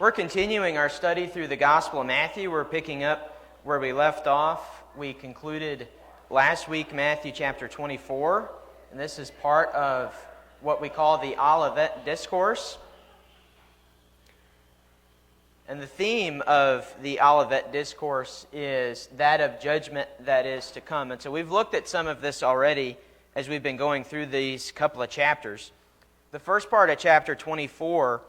We're continuing our study through the Gospel of Matthew. We're picking up where we left off. We concluded last week Matthew chapter 24, and this is part of what we call the Olivet Discourse. And the theme of the Olivet Discourse is that of judgment that is to come. And so we've looked at some of this already as we've been going through these couple of chapters. The first part of chapter 24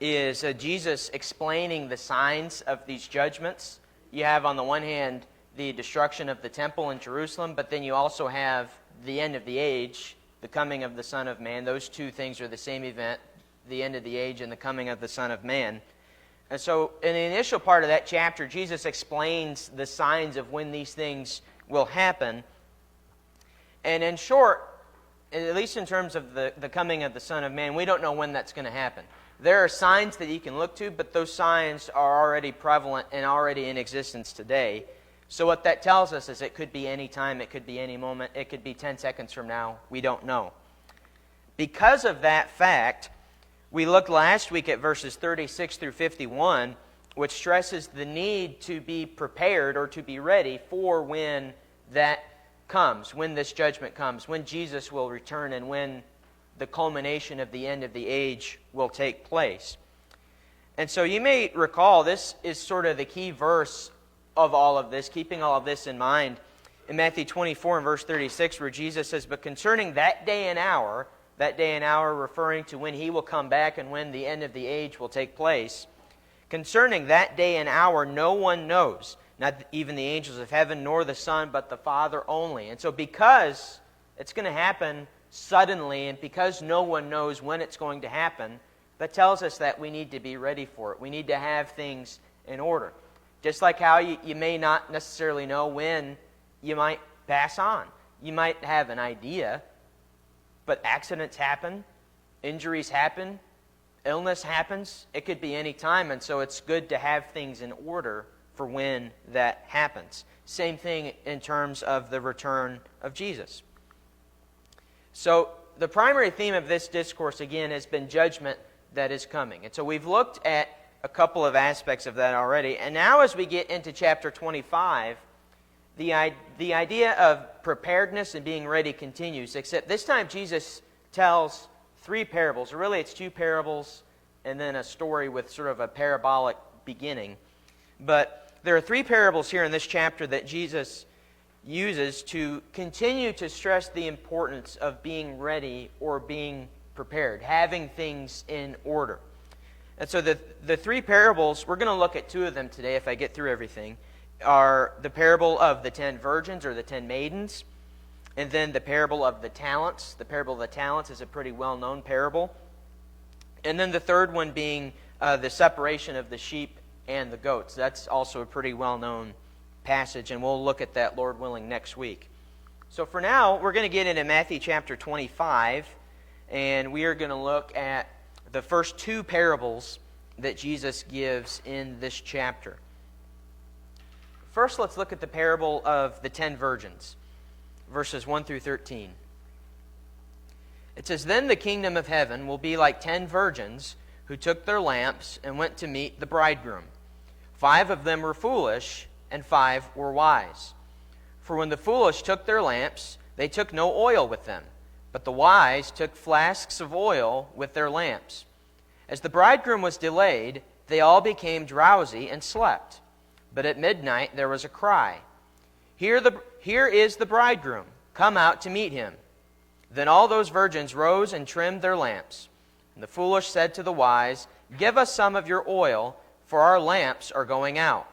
is Jesus explaining the signs of these judgments. You have on the one hand the destruction of the temple in Jerusalem, but then you also have the end of the age, the coming of the Son of Man. Those two things are the same event, the end of the age and the coming of the Son of Man. And so in the initial part of that chapter, Jesus explains the signs of when these things will happen. And in short, at least in terms of the coming of the Son of Man, we don't know when that's going to happen. There are signs that you can look to, but those signs are already prevalent and already in existence today. So what that tells us is it could be any time, it could be any moment, it could be 10 seconds from now. We don't know. Because of that fact, we looked last week at verses 36 through 51, which stresses the need to be prepared or to be ready for when that comes, when this judgment comes, when Jesus will return, and when the culmination of the end of the age will take place. And so you may recall this is sort of the key verse of all of this, keeping all of this in mind, in Matthew 24 and verse 36, where Jesus says, "But concerning that day and hour referring to when He will come back and when the end of the age will take place, concerning that day and hour no one knows, not even the angels of heaven, nor the Son, but the Father only." And so because it's going to happen suddenly, and because no one knows when it's going to happen, that tells us that we need to be ready for it. We need to have things in order. Just like how you may not necessarily know when you might pass on. You might have an idea, but accidents happen, injuries happen, illness happens. It could be any time, and so it's good to have things in order for when that happens. Same thing in terms of the return of Jesus. So the primary theme of this discourse, again, has been judgment that is coming. And so we've looked at a couple of aspects of that already. And now as we get into chapter 25, the idea of preparedness and being ready continues, except this time Jesus tells three parables. Or really, it's two parables and then a story with sort of a parabolic beginning. But there are three parables here in this chapter that Jesus uses to continue to stress the importance of being ready or being prepared, having things in order. And so the three parables, we're going to look at two of them today if I get through everything, are the parable of the 10 virgins or the 10 maidens, and then the parable of the talents. The parable of the talents is a pretty well-known parable. And then the third one being the separation of the sheep and the goats. That's also a pretty well-known passage, and we'll look at that, Lord willing, next week. So for now, we're going to get into Matthew chapter 25, and we are going to look at the first two parables that Jesus gives in this chapter. First, let's look at the parable of the 10 virgins, verses 1 through 13. It says, "Then the kingdom of heaven will be like 10 virgins who took their lamps and went to meet the bridegroom. 5 of them were foolish, and 5 were wise. For when the foolish took their lamps, they took no oil with them, but the wise took flasks of oil with their lamps. As the bridegroom was delayed, they all became drowsy and slept. But at midnight there was a cry, 'Here is the bridegroom, come out to meet him.' Then all those virgins rose and trimmed their lamps. And the foolish said to the wise, 'Give us some of your oil, for our lamps are going out.'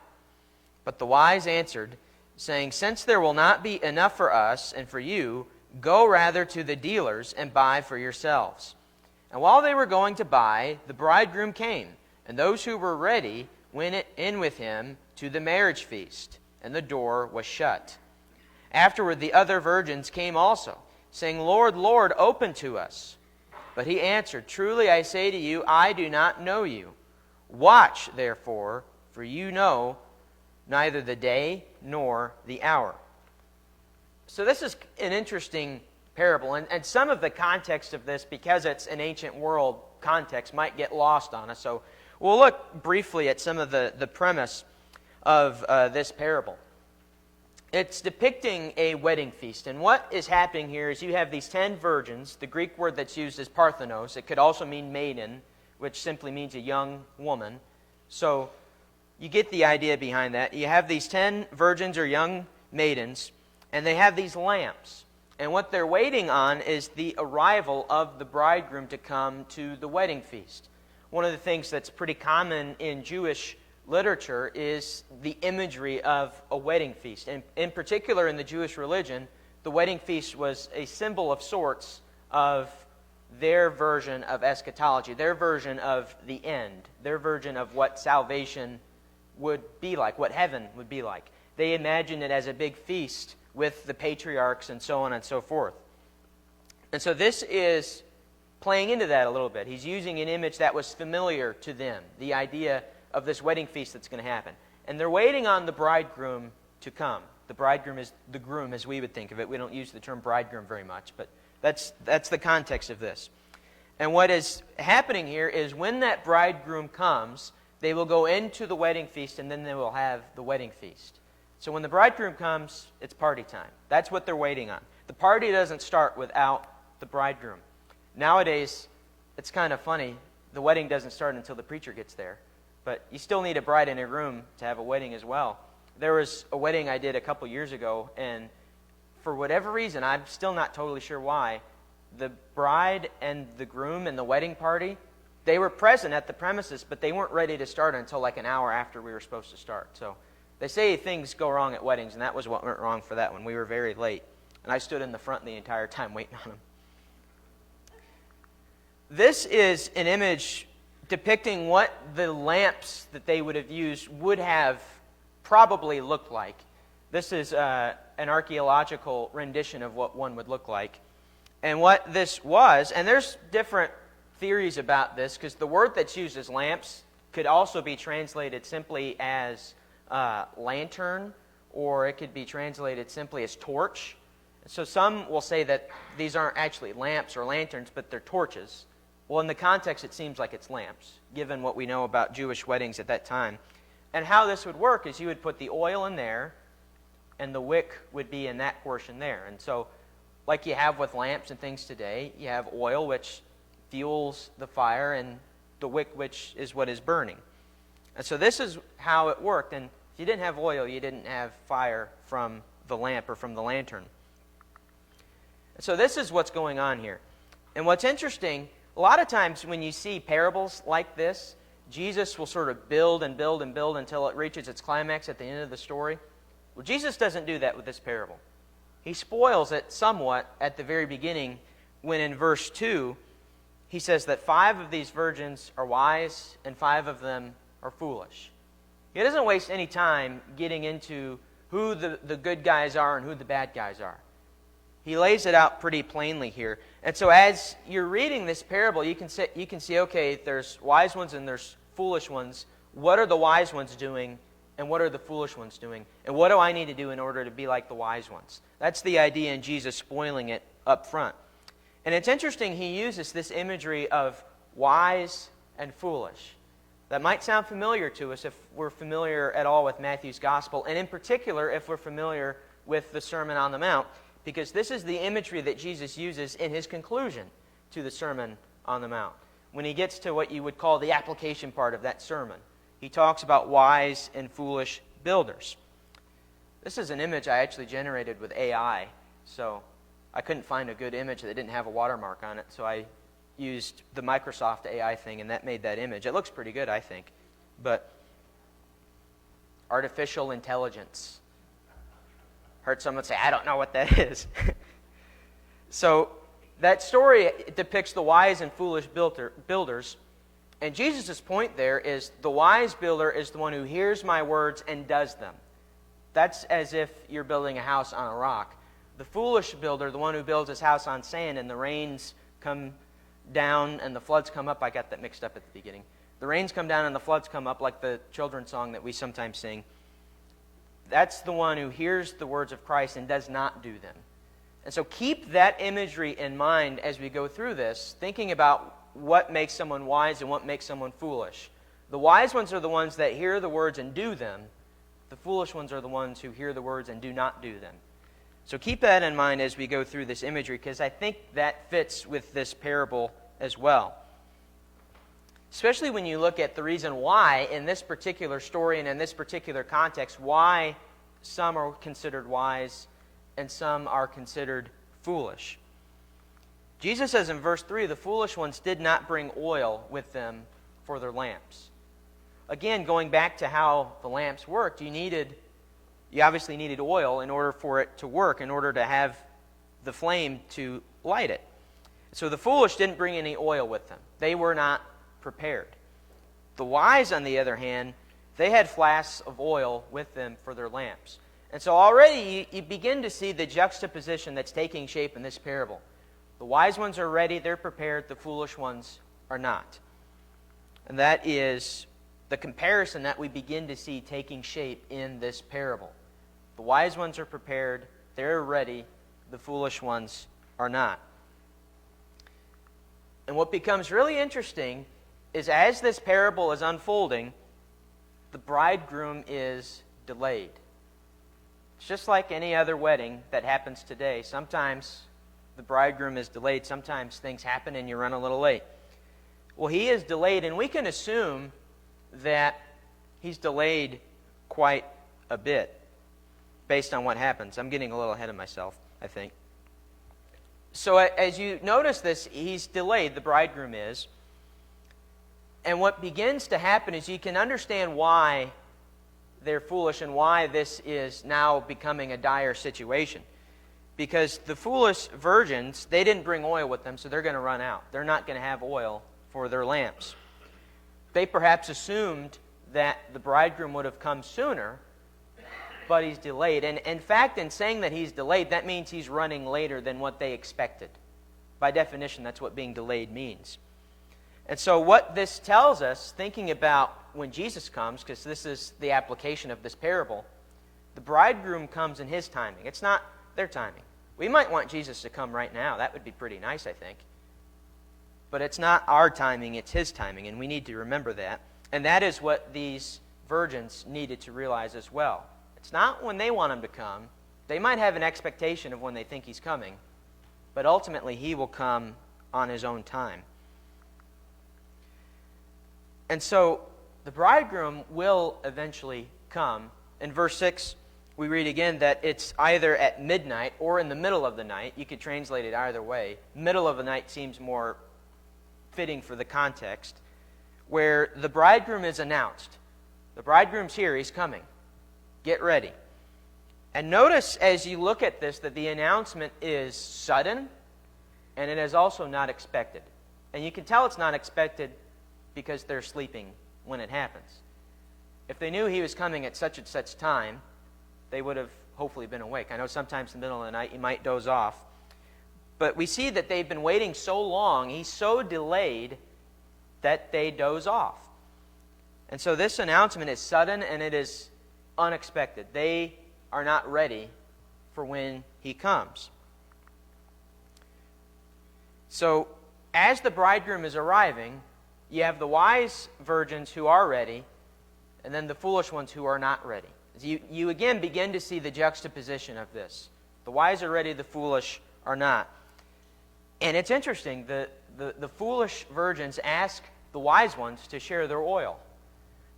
But the wise answered, saying, 'Since there will not be enough for us and for you, go rather to the dealers and buy for yourselves.' And while they were going to buy, the bridegroom came, and those who were ready went in with him to the marriage feast, and the door was shut. Afterward the other virgins came also, saying, 'Lord, Lord, open to us.' But he answered, 'Truly I say to you, I do not know you. Watch, therefore, for you know neither the day nor the hour.'" So this is an interesting parable, and some of the context of this, because it's an ancient world context, might get lost on us. So We'll look briefly at some of the premise of this parable. It's depicting a wedding feast. And what is happening here is you have these 10 virgins. The Greek word that's used is parthenos. It could also mean maiden, which simply means a young woman. So you get the idea behind that. You have these 10 virgins or young maidens, and they have these lamps. And what they're waiting on is the arrival of the bridegroom to come to the wedding feast. One of the things that's pretty common in Jewish literature is the imagery of a wedding feast. And in particular, in the Jewish religion, the wedding feast was a symbol of sorts of their version of eschatology, their version of the end, their version of what salvation would be like, what heaven would be like. They imagined it as a big feast with the patriarchs and so on and so forth. And so this is playing into that a little bit. He's using an image that was familiar to them, the idea of this wedding feast that's going to happen. And they're waiting on the bridegroom to come. The bridegroom is the groom as we would think of it. We don't use the term bridegroom very much, but that's the context of this. And what is happening here is when that bridegroom comes, they will go into the wedding feast and then they will have the wedding feast. So when the bridegroom comes, it's party time. That's what they're waiting on. The party doesn't start without the bridegroom. Nowadays, it's kind of funny. The wedding doesn't start until the preacher gets there. But you still need a bride and a groom to have a wedding as well. There was a wedding I did a couple years ago, and for whatever reason, I'm still not totally sure why, the bride and the groom and the wedding party, they were present at the premises, but they weren't ready to start until like an hour after we were supposed to start. So they say things go wrong at weddings, and that was what went wrong for that one. We were very late, and I stood in the front the entire time waiting on them. This is an image depicting what the lamps that they would have used would have probably looked like. This is an archaeological rendition of what one would look like. And what this was, and there's different theories about this, because the word that's used as lamps could also be translated simply as lantern, or it could be translated simply as torch. So some will say that these aren't actually lamps or lanterns, but they're torches. Well, in the context, it seems like it's lamps, given what we know about Jewish weddings at that time. And how this would work is you would put the oil in there, and the wick would be in that portion there. And so, like you have with lamps and things today, you have oil, which fuels the fire, and the wick, which is what is burning. And so this is how it worked. And if you didn't have oil, you didn't have fire from the lamp or from the lantern. So this is what's going on here. And what's interesting, a lot of times when you see parables like this, Jesus will sort of build and build and build until it reaches its climax at the end of the story. Well, Jesus doesn't do that with this parable. He spoils it somewhat at the very beginning when in verse 2, he says that 5 of these virgins are wise and 5 of them are foolish. He doesn't waste any time getting into who the good guys are and who the bad guys are. He lays it out pretty plainly here. And so as you're reading this parable, you can see, okay, there's wise ones and there's foolish ones. What are the wise ones doing and what are the foolish ones doing? And what do I need to do in order to be like the wise ones? That's the idea in Jesus spoiling it up front. And it's interesting, he uses this imagery of wise and foolish. That might sound familiar to us if we're familiar at all with Matthew's Gospel, and in particular if we're familiar with the Sermon on the Mount, because this is the imagery that Jesus uses in his conclusion to the Sermon on the Mount. When he gets to what you would call the application part of that sermon, he talks about wise and foolish builders. This is an image I actually generated with AI, so I couldn't find a good image that didn't have a watermark on it, so I used the Microsoft AI thing, and that made that image. It looks pretty good, I think. But artificial intelligence. Heard someone say, I don't know what that is. So that story depicts the wise and foolish builders. And Jesus' point there is the wise builder is the one who hears my words and does them. That's as if you're building a house on a rock. The foolish builder, the one who builds his house on sand and the rains come down and the floods come up. I got that mixed up at the beginning. The rains come down and the floods come up, like the children's song that we sometimes sing. That's the one who hears the words of Christ and does not do them. And so keep that imagery in mind as we go through this, thinking about what makes someone wise and what makes someone foolish. The wise ones are the ones that hear the words and do them. The foolish ones are the ones who hear the words and do not do them. So keep that in mind as we go through this imagery, because I think that fits with this parable as well. Especially when you look at the reason why, in this particular story and in this particular context, why some are considered wise and some are considered foolish. Jesus says in verse 3, the foolish ones did not bring oil with them for their lamps. Again, going back to how the lamps worked, you obviously needed oil in order for it to work, in order to have the flame to light it. So the foolish didn't bring any oil with them. They were not prepared. The wise, on the other hand, they had flasks of oil with them for their lamps. And so already you begin to see the juxtaposition that's taking shape in this parable. The wise ones are ready, they're prepared, the foolish ones are not. And that is the comparison that we begin to see taking shape in this parable. The wise ones are prepared, they're ready, the foolish ones are not. And what becomes really interesting is as this parable is unfolding, the bridegroom is delayed. It's just like any other wedding that happens today. Sometimes the bridegroom is delayed. Sometimes things happen and you run a little late. Well, he is delayed, and we can assume that he's delayed quite a bit based on what happens. I'm getting a little ahead of myself, I think. So as you notice this, he's delayed, the bridegroom is. And what begins to happen is you can understand why they're foolish and why this is now becoming a dire situation. Because the foolish virgins, they didn't bring oil with them, so they're going to run out. They're not going to have oil for their lamps. They perhaps assumed that the bridegroom would have come sooner, but he's delayed. And in fact, in saying that he's delayed, that means he's running later than what they expected. By definition, that's what being delayed means. And so what this tells us, thinking about when Jesus comes, because this is the application of this parable, the bridegroom comes in his timing. It's not their timing. We might want Jesus to come right now. That would be pretty nice, I think. But it's not our timing, it's his timing, and we need to remember that. And that is what these virgins needed to realize as well. It's not when they want him to come. They might have an expectation of when they think he's coming, but ultimately he will come on his own time. And so the bridegroom will eventually come. In verse 6, we read again that it's either at midnight or in the middle of the night. You could translate it either way. Middle of the night seems more fitting for the context, where the bridegroom is announced. The bridegroom's here, he's coming. Get ready. And notice as you look at this that the announcement is sudden and it is also not expected. And you can tell it's not expected because they're sleeping when it happens. If they knew he was coming at such and such time, they would have hopefully been awake. I know sometimes in the middle of the night you might doze off. But we see that they've been waiting so long, he's so delayed that they doze off. And so this announcement is sudden and it is unexpected. They are not ready for when he comes. So as the bridegroom is arriving, you have the wise virgins who are ready, and then the foolish ones who are not ready. You again begin to see the juxtaposition of this. The wise are ready, the foolish are not. And it's interesting, the foolish virgins ask the wise ones to share their oil.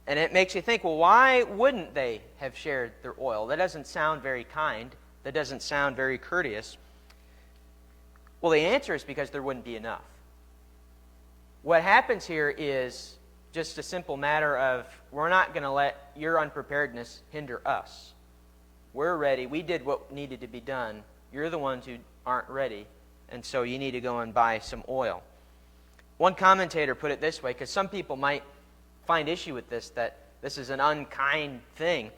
And it makes you think, well, why wouldn't they have shared their oil? That doesn't sound very kind. That doesn't sound very courteous. Well, the answer is because there wouldn't be enough. What happens here is just a simple matter of we're not going to let your unpreparedness hinder us. We're ready. We did what needed to be done. You're the ones who aren't ready, and so you need to go and buy some oil. One commentator put it this way, because some people might find issue with this, that this is an unkind thing.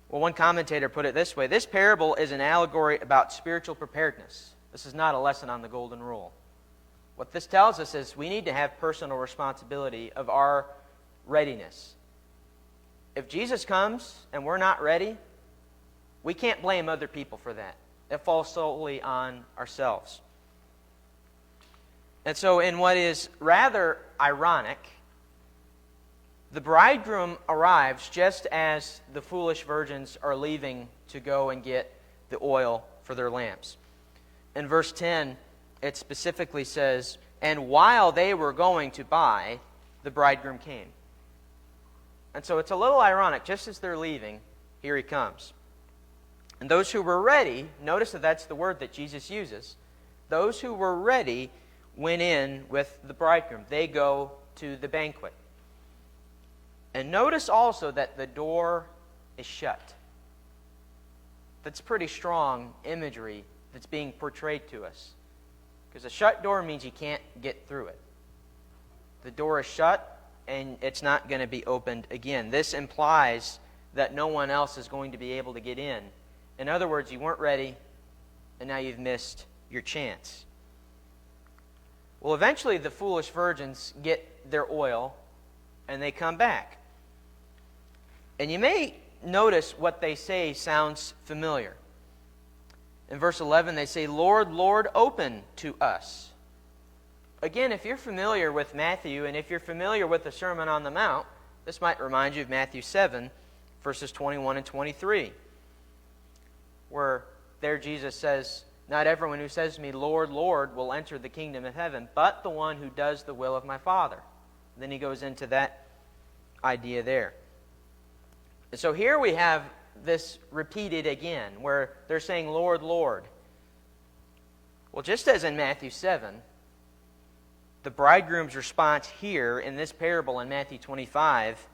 Well, one commentator put it this way: this parable is an allegory about spiritual preparedness. This is not a lesson on the golden rule. What this tells us is we need to have personal responsibility of our readiness. If Jesus comes and we're not ready, we can't blame other people for that. It falls solely on ourselves. And so in what is rather ironic, The bridegroom arrives just as the foolish virgins are leaving to go and get the oil for their lamps. In verse 10, it specifically says, "And while they were going to buy, the bridegroom came." And so it's a little ironic. Just as they're leaving, here he comes. And those who were ready, notice that that's the word that Jesus uses. Those who were ready went in with the bridegroom. They go to the banquet. And notice also that the door is shut. That's pretty strong imagery that's being portrayed to us. Because a shut door means you can't get through it. The door is shut, and it's not going to be opened again. This implies that no one else is going to be able to get in. In other words, you weren't ready, and now you've missed your chance. Well, eventually the foolish virgins get their oil, and they come back. And you may notice what they say sounds familiar. In verse 11, they say, "Lord, Lord, open to us." Again, if you're familiar with Matthew, and if you're familiar with the Sermon on the Mount, this might remind you of Matthew 7, verses 21 and 23, where there Jesus says, "Not everyone who says to me, 'Lord, Lord,' will enter the kingdom of heaven, but the one who does the will of my Father." Then he goes into that idea there. And so here we have this repeated again, where they're saying, "Lord, Lord." Well, just as in Matthew 7, the bridegroom's response here in this parable in Matthew 25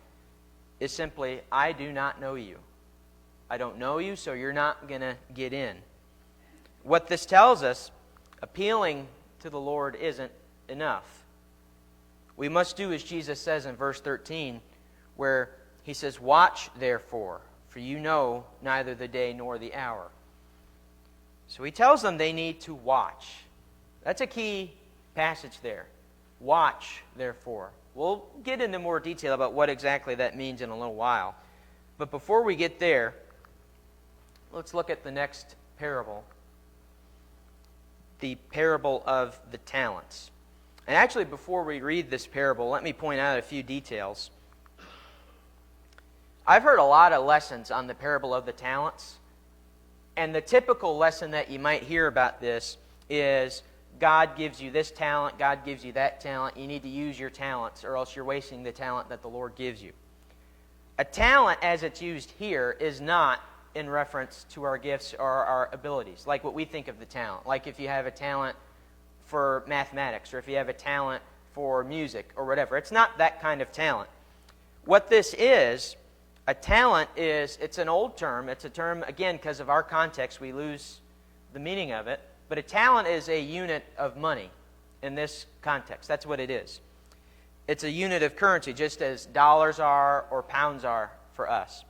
is simply, "I do not know you. I don't know you, so you're not going to get in." What this tells us, appealing to the Lord isn't enough. We must do as Jesus says in verse 13, where he says, "Watch therefore, for you know neither the day nor the hour." So he tells them they need to watch. That's a key passage there. Watch therefore. We'll get into more detail about what exactly that means in a little while. But before we get there, let's look at the next parable. The parable of the talents. And actually, before we read this parable, let me point out a few details. I've heard a lot of lessons on the parable of the talents. And the typical lesson that you might hear about this is, God gives you this talent, God gives you that talent, you need to use your talents, or else you're wasting the talent that the Lord gives you. A talent, as it's used here, is not in reference to our gifts or our abilities, like what we think of the talent. Like if you have a talent for mathematics, or if you have a talent for music, or whatever. It's not that kind of talent. What this is, a talent is, it's an old term. It's a term, again, because of our context, we lose the meaning of it. But a talent is a unit of money in this context. That's what it is. It's a unit of currency, just as dollars are or pounds are for us.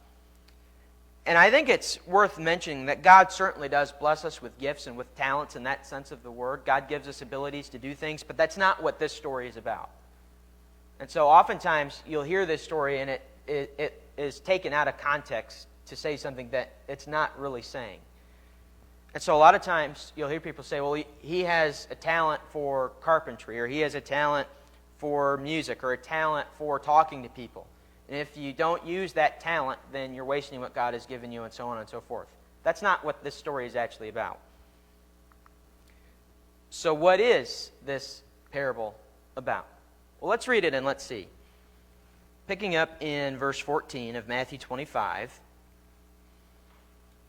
And I think it's worth mentioning that God certainly does bless us with gifts and with talents in that sense of the word. God gives us abilities to do things, but that's not what this story is about. And so oftentimes you'll hear this story and it is taken out of context to say something that it's not really saying. And so a lot of times you'll hear people say, well, he has a talent for carpentry, or he has a talent for music, or a talent for talking to people. And if you don't use that talent, then you're wasting what God has given you, and so on and so forth. That's not what this story is actually about. So what is this parable about? Well, let's read it and let's see. Picking up in verse 14 of Matthew 25,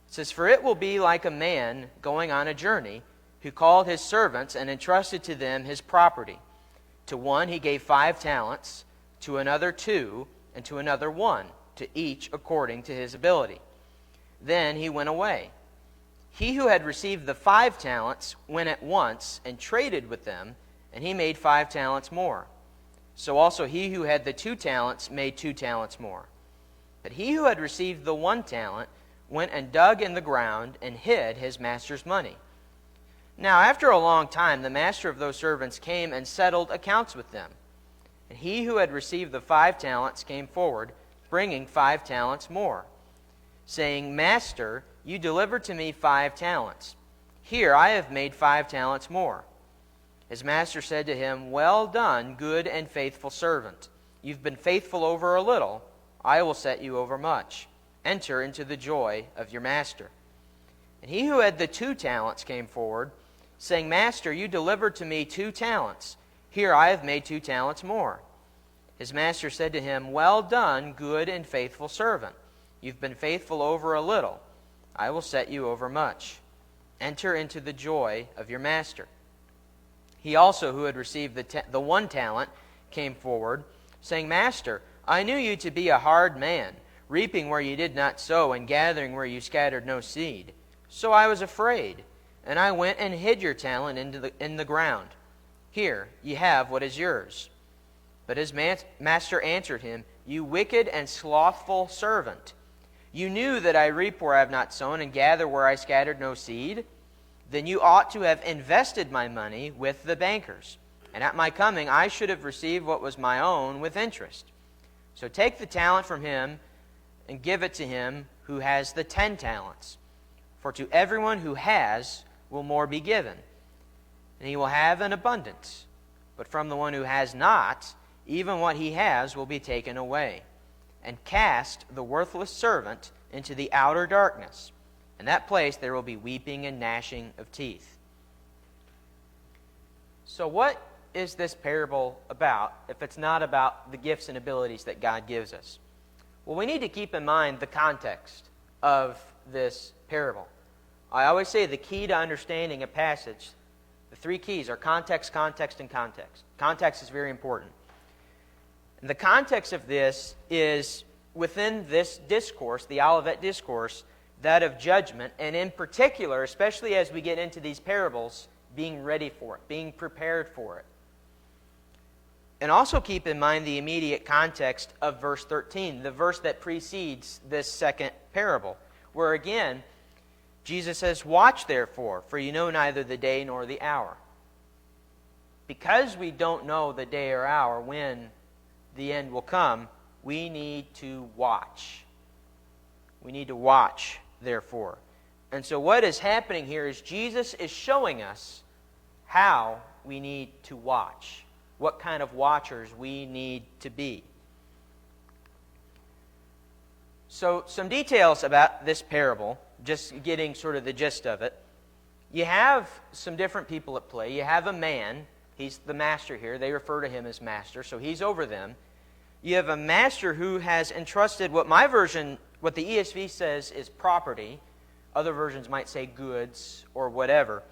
it says, "For it will be like a man going on a journey, who called his servants and entrusted to them his property. To one he gave 5 talents, to another 2, and to another 1, to each according to his ability. Then he went away. He who had received the 5 talents went at once and traded with them, and he made 5 talents more. So also he who had the 2 talents made 2 talents more. But he who had received the 1 talent went and dug in the ground and hid his master's money. Now after a long time the master of those servants came and settled accounts with them. And he who had received the 5 talents came forward, bringing 5 talents more, saying, 'Master, you delivered to me 5 talents. Here I have made 5 talents more.' His master said to him, 'Well done, good and faithful servant. You've been faithful over a little, I will set you over much. Enter into the joy of your master. And he who had the 2 talents came forward, saying, Master, you delivered to me 2 talents. Here I have made 2 talents more. His master said to him, Well done, good and faithful servant. You've been faithful over a little. I will set you over much. Enter into the joy of your master. He also, who had received the 1 talent, came forward, saying, Master, I knew you to be a hard man, reaping where you did not sow, and gathering where you scattered no seed. So I was afraid, and I went and hid your talent in the ground. Here, ye have what is yours. But his master answered him, You wicked and slothful servant. You knew that I reap where I have not sown, and gather where I scattered no seed. Then you ought to have invested my money with the bankers, and at my coming I should have received what was my own with interest. So take the talent from him, and give it to him who has the 10 talents. For to everyone who has will more be given, and he will have an abundance. But from the one who has not, even what he has will be taken away. And cast the worthless servant into the outer darkness. In that place there will be weeping and gnashing of teeth. So what is this parable about if it's not about the gifts and abilities that God gives us? Well, we need to keep in mind the context of this parable. I always say the key to understanding a passage, the 3 keys are context, context, and context. Context is very important. And the context of this is within this discourse, the Olivet Discourse, that of judgment, and in particular, especially as we get into these parables, being ready for it, being prepared for it. And also keep in mind the immediate context of verse 13, the verse that precedes this second parable, where again, Jesus says, Watch therefore, for you know neither the day nor the hour. Because we don't know the day or hour when the end will come, we need to watch. We need to watch, therefore. And so what is happening here is Jesus is showing us how we need to watch, what kind of watchers we need to be. So some details about this parable, just getting sort of the gist of it. You have some different people at play. You have a man. He's the master here. They refer to him as master, so he's over them. You have a master who has entrusted what my version, what the ESV says is property. Other versions might say goods or whatever.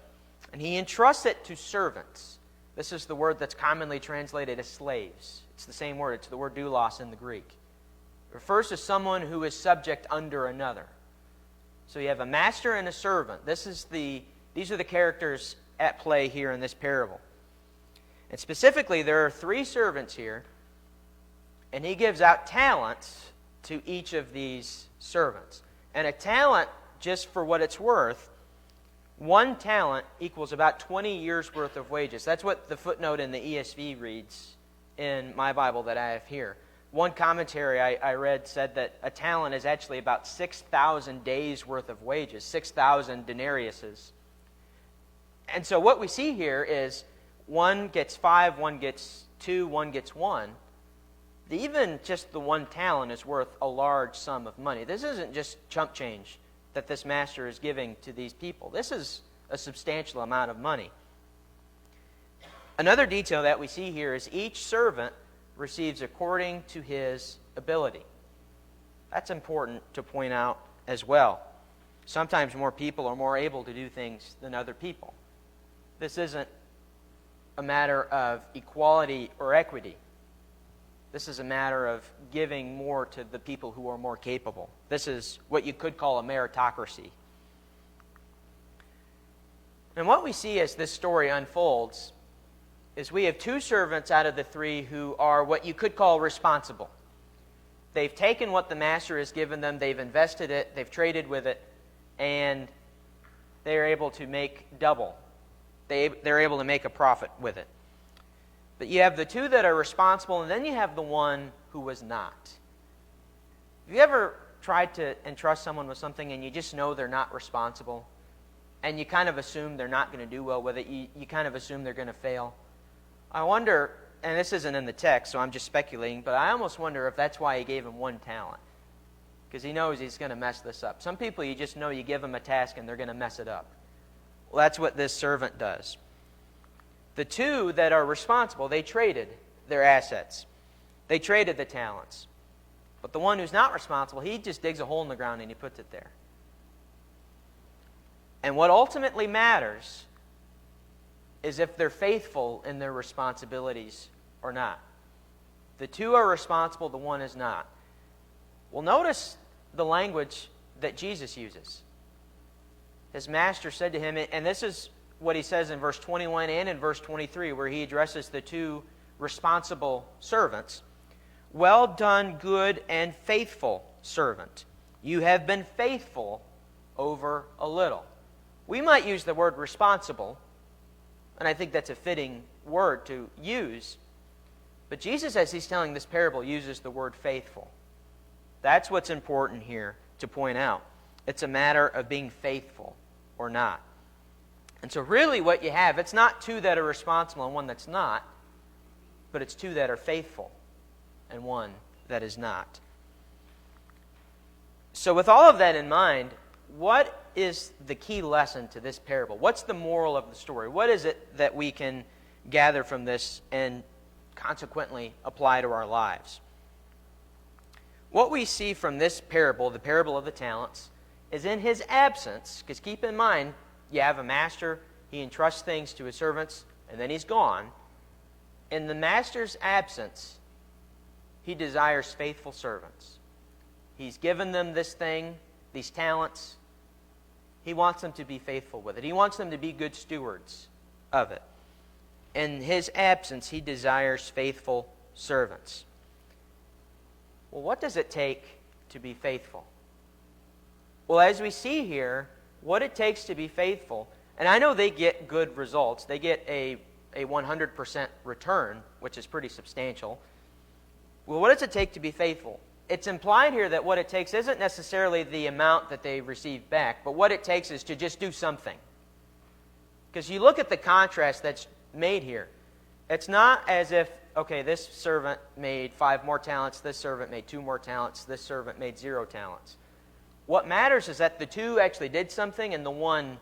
And he entrusts it to servants. This is the word that's commonly translated as slaves. It's the same word. It's the word doulos in the Greek. It refers to someone who is subject under another. So you have a master and a servant. These are the characters at play here in this parable. And specifically, there are 3 servants here, and he gives out talents to each of these servants. And a talent, just for what it's worth, 1 talent equals about 20 years' worth of wages. That's what the footnote in the ESV reads in my Bible that I have here. One commentary I read said that a talent is actually about 6,000 days' worth of wages, 6,000 denariuses. And so what we see here is 1 gets 5, 1 gets 2, 1 gets 1. Even just the 1 talent is worth a large sum of money. This isn't just chump change that this master is giving to these people. This is a substantial amount of money. Another detail that we see here is each servant receives according to his ability. That's important to point out as well. Sometimes more people are more able to do things than other people. This isn't a matter of equality or equity. This is a matter of giving more to the people who are more capable. This is what you could call a meritocracy. And what we see as this story unfolds is we have 2 servants out of the 3 who are what you could call responsible. They've taken what the master has given them, they've invested it, they've traded with it, and they are able to make double. They're able to make a profit with it. But you have the 2 that are responsible, and then you have the 1 who was not. Have you ever tried to entrust someone with something and you just know they're not responsible? And you kind of assume they're not going to do well with it. You kind of assume they're going to fail. I wonder and this isn't in the text, so I'm just speculating, but I almost wonder if that's why he gave him 1 talent. Because he knows he's going to mess this up. Some people you just know you give them a task and they're going to mess it up. Well, that's what this servant does. The 2 that are responsible, they traded their assets. They traded the talents. But the one who's not responsible, he just digs a hole in the ground and he puts it there. And what ultimately matters is if they're faithful in their responsibilities or not. The 2 are responsible, the 1 is not. Well, notice the language that Jesus uses. His master said to him, and this is what he says in verse 21 and in verse 23, where he addresses the 2 responsible servants. Well done, good and faithful servant. You have been faithful over a little. We might use the word responsible, and I think that's a fitting word to use. But Jesus, as he's telling this parable, uses the word faithful. That's what's important here to point out. It's a matter of being faithful or not. And so really what you have, it's not 2 that are responsible and 1 that's not, but it's 2 that are faithful and 1 that is not. So with all of that in mind, what is the key lesson to this parable? What's the moral of the story? What is it that we can gather from this and consequently apply to our lives? What we see from this parable, the parable of the talents, is in his absence, because keep in mind, you have a master, he entrusts things to his servants, and then he's gone. In the master's absence, he desires faithful servants. He's given them this thing, these talents. He wants them to be faithful with it. He wants them to be good stewards of it. In his absence, he desires faithful servants. Well, what does it take to be faithful? Well, as we see here, what it takes to be faithful, and I know they get good results. They get a 100% return, which is pretty substantial. Well, what does it take to be faithful? It's implied here that what it takes isn't necessarily the amount that they receive back, but what it takes is to just do something. Because you look at the contrast that's made here. It's not as if, okay, this servant made 5 more talents, this servant made 2 more talents, this servant made 0 talents. What matters is that the 2 actually did something and the 1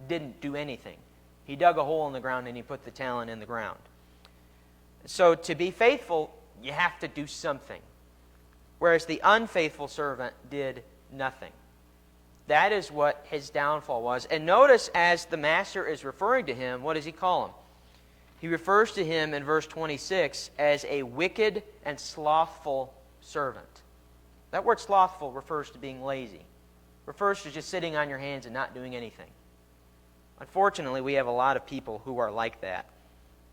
didn't do anything. He dug a hole in the ground and he put the talent in the ground. So to be faithful, you have to do something. Whereas the unfaithful servant did nothing. That is what his downfall was. And notice as the master is referring to him, what does he call him? He refers to him in verse 26 as a wicked and slothful servant. That word slothful refers to being lazy. Refers to just sitting on your hands and not doing anything. Unfortunately, we have a lot of people who are like that.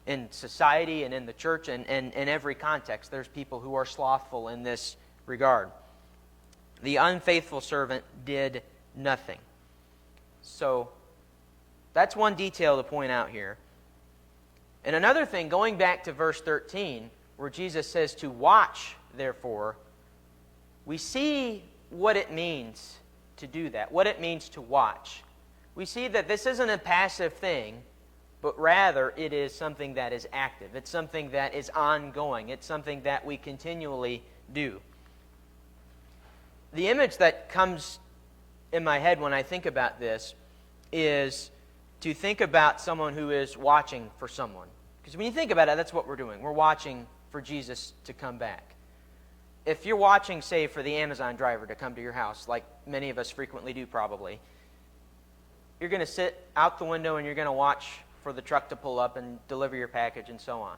In society and in the church and in every context, there's people who are slothful in this regard. The unfaithful servant did nothing. So, that's one detail to point out here. And another thing, going back to verse 13, where Jesus says to watch, therefore, we see what it means to do that, what it means to watch. We see that this isn't a passive thing, but rather it is something that is active. It's something that is ongoing. It's something that we continually do. The image that comes in my head when I think about this is to think about someone who is watching for someone. Because when you think about it, that's what we're doing. We're watching for Jesus to come back. If you're watching, say, for the Amazon driver to come to your house, like many of us frequently do probably, you're going to sit out the window and you're going to watch for the truck to pull up and deliver your package and so on.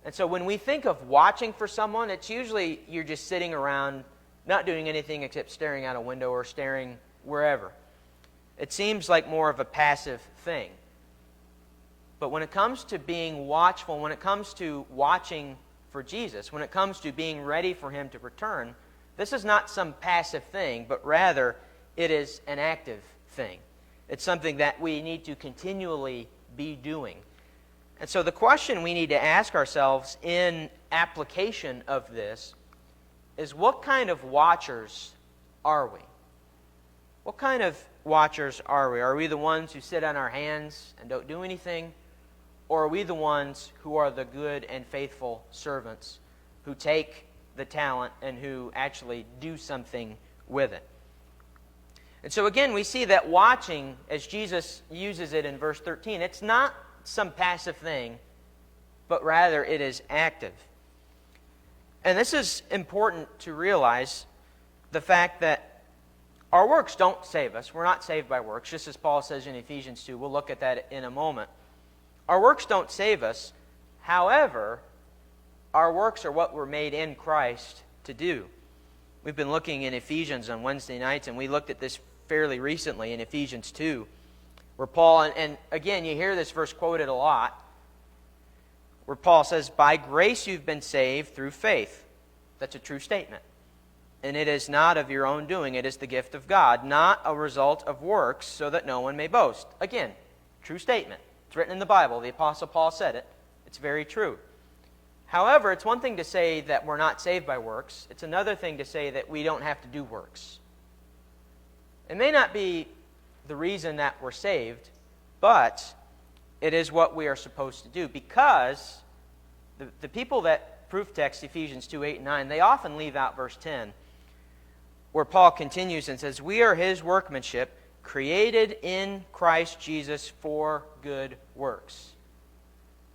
And so when we think of watching for someone, it's usually you're just sitting around not doing anything except staring out a window or staring wherever. It seems like more of a passive thing. But when it comes to being watchful, when it comes to watching for Jesus, when it comes to being ready for Him to return, this is not some passive thing, but rather it is an active thing. It's something that we need to continually be doing. And so the question we need to ask ourselves in application of this is, what kind of watchers are we? What kind of watchers are we? Are we the ones who sit on our hands and don't do anything? or are we the ones who are the good and faithful servants who take the talent and who actually do something with it? And so again, we see that watching, as Jesus uses it in verse 13, it's not some passive thing, but rather it is active. And this is important to realize, the fact that our works don't save us. We're not saved by works, just as Paul says in Ephesians 2. We'll look at that in a moment. Our works don't save us. However, our works are what we're made in Christ to do. We've been looking in Ephesians on Wednesday nights, and we looked at this fairly recently in Ephesians 2, where Paul, and again, you hear this verse quoted a lot, where Paul says, "By grace you've been saved through faith." That's a true statement. "And it is not of your own doing, it is the gift of God, not a result of works, so that no one may boast." Again, true statement. It's written in the Bible. The Apostle Paul said it. It's very true. However, it's one thing to say that we're not saved by works. It's another thing to say that we don't have to do works. It may not be the reason that we're saved, but it is what we are supposed to do, because the people that proof text Ephesians 2, 8, and 9, they often leave out verse 10, where Paul continues and says, "We are His workmanship, created in Christ Jesus for good works."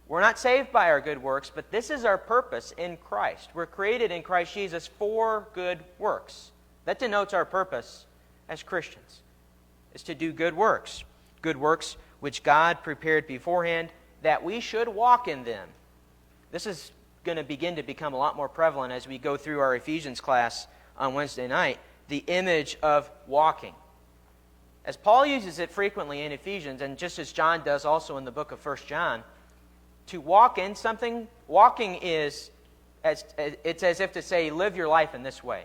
We're not saved by our good works, but this is our purpose in Christ. We're created in Christ Jesus for good works. That denotes our purpose as Christians, is to do good works which God prepared beforehand that we should walk in them. This is going to begin to become a lot more prevalent as we go through our Ephesians class on Wednesday night, the image of walking. As Paul uses it frequently in Ephesians, and just as John does also in the book of 1 John, to walk in something, walking is, it's as if to say, live your life in this way.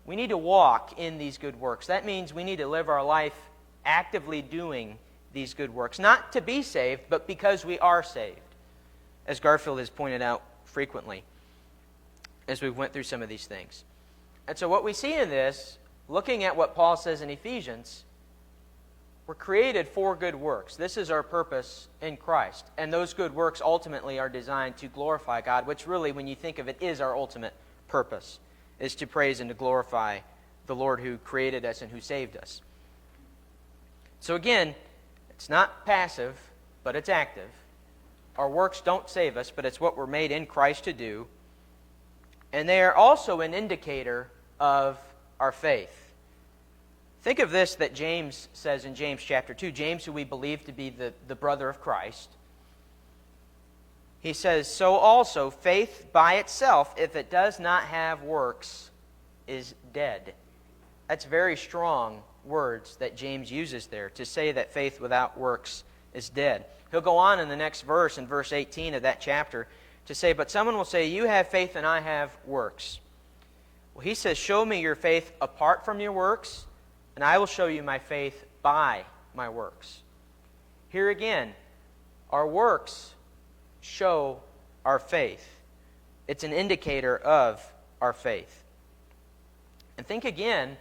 We need to walk in these good works. That means we need to live our life actively doing these good works. Not to be saved, but because we are saved, as Garfield has pointed out frequently as we went through some of these things. And so what we see in this, looking at what Paul says in Ephesians, we're created for good works. This is our purpose in Christ. And those good works ultimately are designed to glorify God, which really, when you think of it, is our ultimate purpose, is to praise and to glorify the Lord who created us and who saved us. So again, it's not passive, but it's active. Our works don't save us, but it's what we're made in Christ to do. And they are also an indicator of our faith. Think of this that James says in James chapter 2. James, who we believe to be the brother of Christ. He says, "So also faith by itself, if it does not have works, is dead." That's very strong words that James uses there, to say that faith without works is dead. He'll go on in the next verse, in verse 18 of that chapter, to say, "But someone will say, 'You have faith and I have works.' Well, he says, 'Show me your faith apart from your works, and I will show you my faith by my works.'" Here again, our works show our faith. It's an indicator of our faith. And think again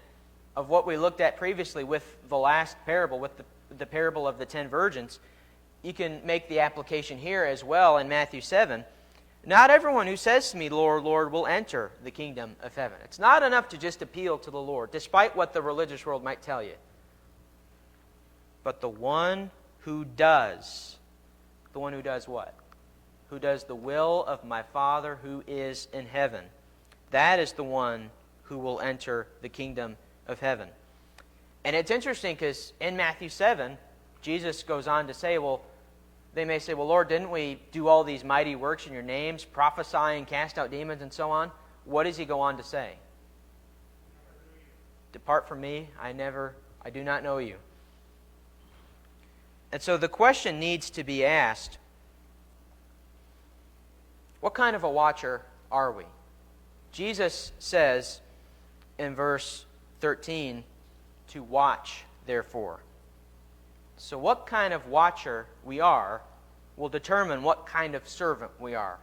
of what we looked at previously with the last parable, with the parable of the 10 virgins. You can make the application here as well in Matthew 7. "Not everyone who says to me, 'Lord, Lord,' will enter the kingdom of heaven." It's not enough to just appeal to the Lord, despite what the religious world might tell you. But the one who does what? Who does the will of my Father who is in heaven. That is the one who will enter the kingdom of heaven. And it's interesting because in Matthew 7, Jesus goes on to say, they may say, "Well, Lord, didn't we do all these mighty works in your names, prophesying, cast out demons, and so on?" What does he go on to say? "Depart from me, I do not know you." And so the question needs to be asked, what kind of a watcher are we? Jesus says in verse 13, to watch, therefore. So what kind of watcher we are will determine what kind of servant we are.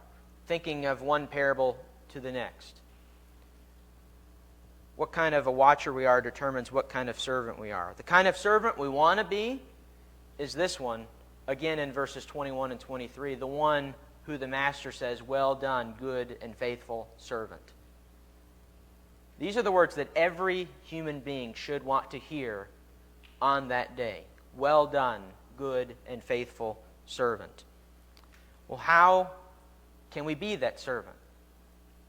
Thinking of one parable to the next. What kind of a watcher we are determines what kind of servant we are. The kind of servant we want to be is this one again in verses 21 and 23, the one who the master says, "Well done, good and faithful servant." These are the words that every human being should want to hear on that day. Well done, good and faithful servant. Well, how can we be that servant?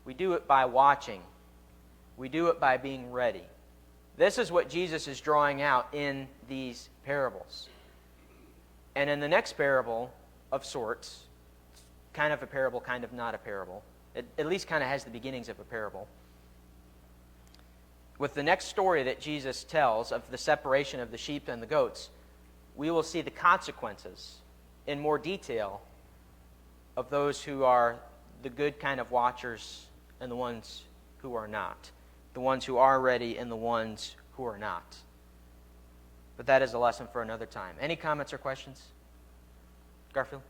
We do it by watching. We do it by being ready. This is what Jesus is drawing out in these parables. And in the next parable of sorts, kind of a parable, kind of not a parable, it at least kind of has the beginnings of a parable. With the next story that Jesus tells of the separation of the sheep and the goats, we will see the consequences in more detail of those who are the good kind of watchers and the ones who are not. The ones who are ready and the ones who are not. But that is a lesson for another time. Any comments or questions? Garfield?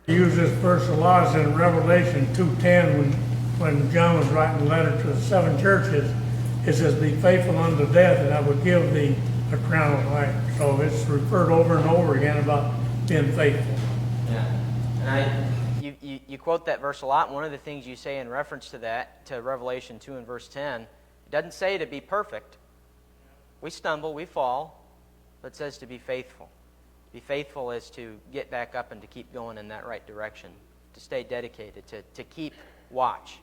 Use this verse a lot. It's in Revelation 2:10 when John was writing the letter to the 7 churches. It says, "Be faithful unto death, and I will give thee a crown of life." So it's referred over and over again about being faithful. Yeah. And you quote that verse a lot. And one of the things you say in reference to that, to Revelation 2 and verse 10, it doesn't say to be perfect. We stumble, we fall, but it says to be faithful. Be faithful is to get back up and to keep going in that right direction, to stay dedicated, to keep watch.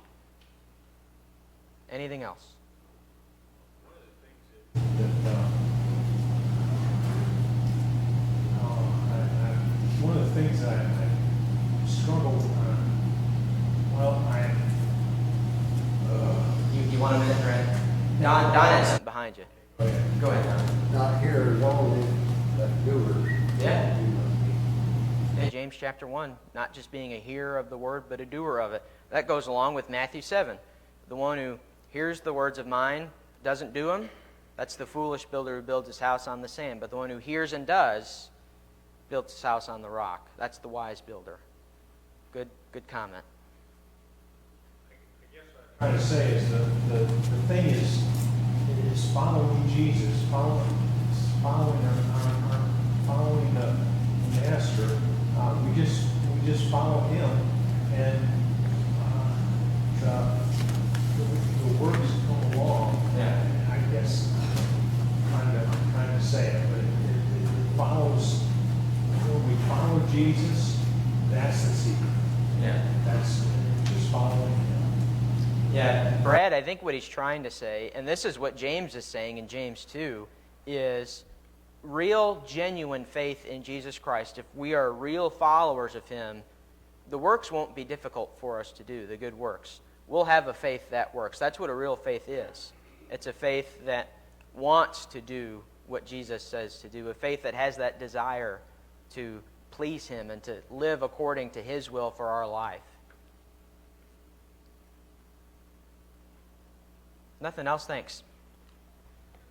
Anything else? One of the things that I struggle with, You want a minute, Brad? Don has something behind you. Go ahead, Don. Not hearers only, but doers. Yeah. In James chapter 1, not just being a hearer of the word, but a doer of it. That goes along with Matthew 7. The one who hears the words of mine, doesn't do them, that's the foolish builder who builds his house on the sand. But the one who hears and does, builds his house on the rock. That's the wise builder. Good comment. trying to say is the thing is following Jesus, following the Master. We just follow Him, and the works come along. Yeah. I guess trying to say it, but it follows. When we follow Jesus, that's the secret. Yeah. That's just following Him. Yeah, Brad, I think what he's trying to say, and this is what James is saying in James 2, is real, genuine faith in Jesus Christ. If we are real followers of Him, the works won't be difficult for us to do, the good works. We'll have a faith that works. That's what a real faith is. It's a faith that wants to do what Jesus says to do, a faith that has that desire to please Him and to live according to His will for our life. Nothing else? Thanks.